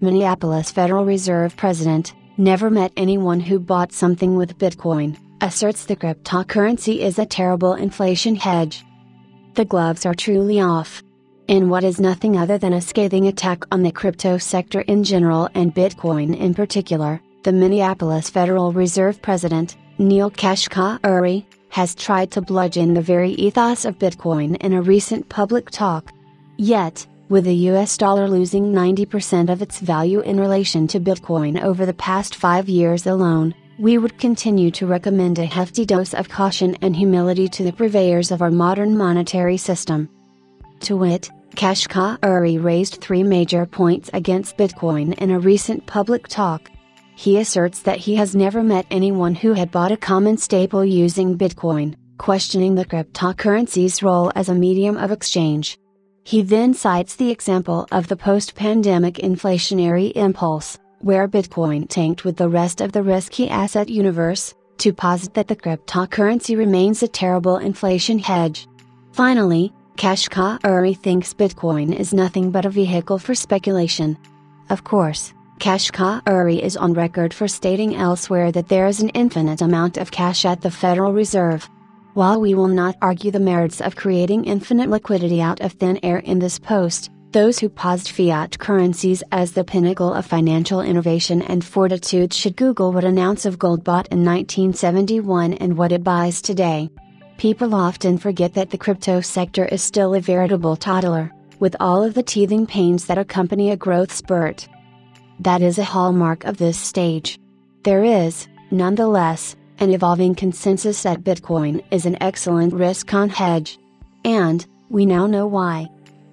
Minneapolis Federal Reserve President, never met anyone who bought something with Bitcoin, asserts the cryptocurrency is a terrible inflation hedge. The gloves are truly off. In what is nothing other than a scathing attack on the crypto sector in general and Bitcoin in particular, the Minneapolis Federal Reserve President, Neil Kashkari, has tried to bludgeon the very ethos of Bitcoin in a recent public talk. Yet, with the US dollar losing 90% of its value in relation to Bitcoin over the past 5 years alone, we would continue to recommend a hefty dose of caution and humility to the purveyors of our modern monetary system. To wit, Kashkari raised 3 major points against Bitcoin in a recent public talk. He asserts that he has never met anyone who had bought a common staple using Bitcoin, questioning the cryptocurrency's role as a medium of exchange. He then cites the example of the post-pandemic inflationary impulse, where Bitcoin tanked with the rest of the risky asset universe, to posit that the cryptocurrency remains a terrible inflation hedge. Finally, Kashkari thinks Bitcoin is nothing but a vehicle for speculation. Of course, Kashkari is on record for stating elsewhere that there is an infinite amount of cash at the Federal Reserve. While we will not argue the merits of creating infinite liquidity out of thin air in this post, those who posit fiat currencies as the pinnacle of financial innovation and fortitude should Google what an ounce of gold bought in 1971 and what it buys today. People often forget that the crypto sector is still a veritable toddler, with all of the teething pains that accompany a growth spurt. That is a hallmark of this stage. There is, nonetheless, an evolving consensus that Bitcoin is an excellent risk-on hedge. And, we now know why.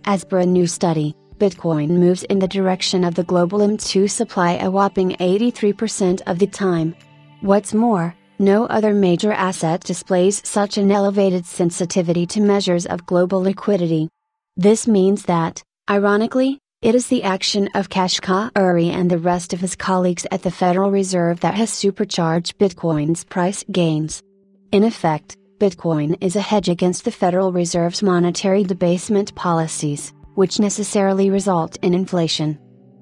As per a new study, Bitcoin moves in the direction of the global M2 supply a whopping 83% of the time. What's more, no other major asset displays such an elevated sensitivity to measures of global liquidity. This means that, ironically, it is the action of Kashkari and the rest of his colleagues at the Federal Reserve that has supercharged Bitcoin's price gains. In effect, Bitcoin is a hedge against the Federal Reserve's monetary debasement policies, which necessarily result in inflation.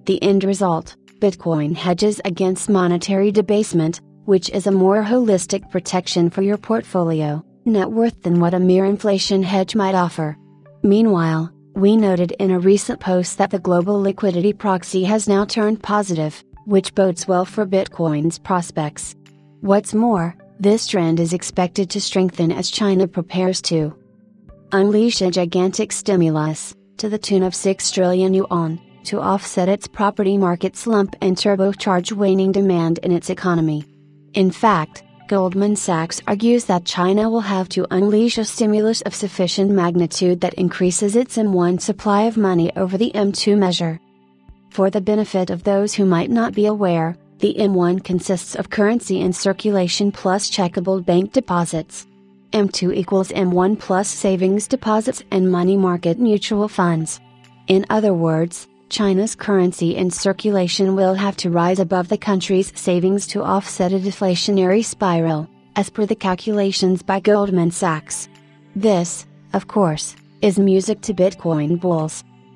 The end result, Bitcoin hedges against monetary debasement, which is a more holistic protection for your portfolio net worth than what a mere inflation hedge might offer. Meanwhile, we noted in a recent post that the global liquidity proxy has now turned positive, which bodes well for Bitcoin's prospects. What's more, this trend is expected to strengthen as China prepares to unleash a gigantic stimulus, to the tune of 6 trillion yuan, to offset its property market slump and turbocharge waning demand in its economy. In fact, Goldman Sachs argues that China will have to unleash a stimulus of sufficient magnitude that increases its M1 supply of money over the M2 measure. For the benefit of those who might not be aware, the M1 consists of currency in circulation plus checkable bank deposits. M2 equals M1 plus savings deposits and money market mutual funds. In other words, China's currency in circulation will have to rise above the country's savings to offset a deflationary spiral, as per the calculations by Goldman Sachs. This, of course, is music to Bitcoin bulls.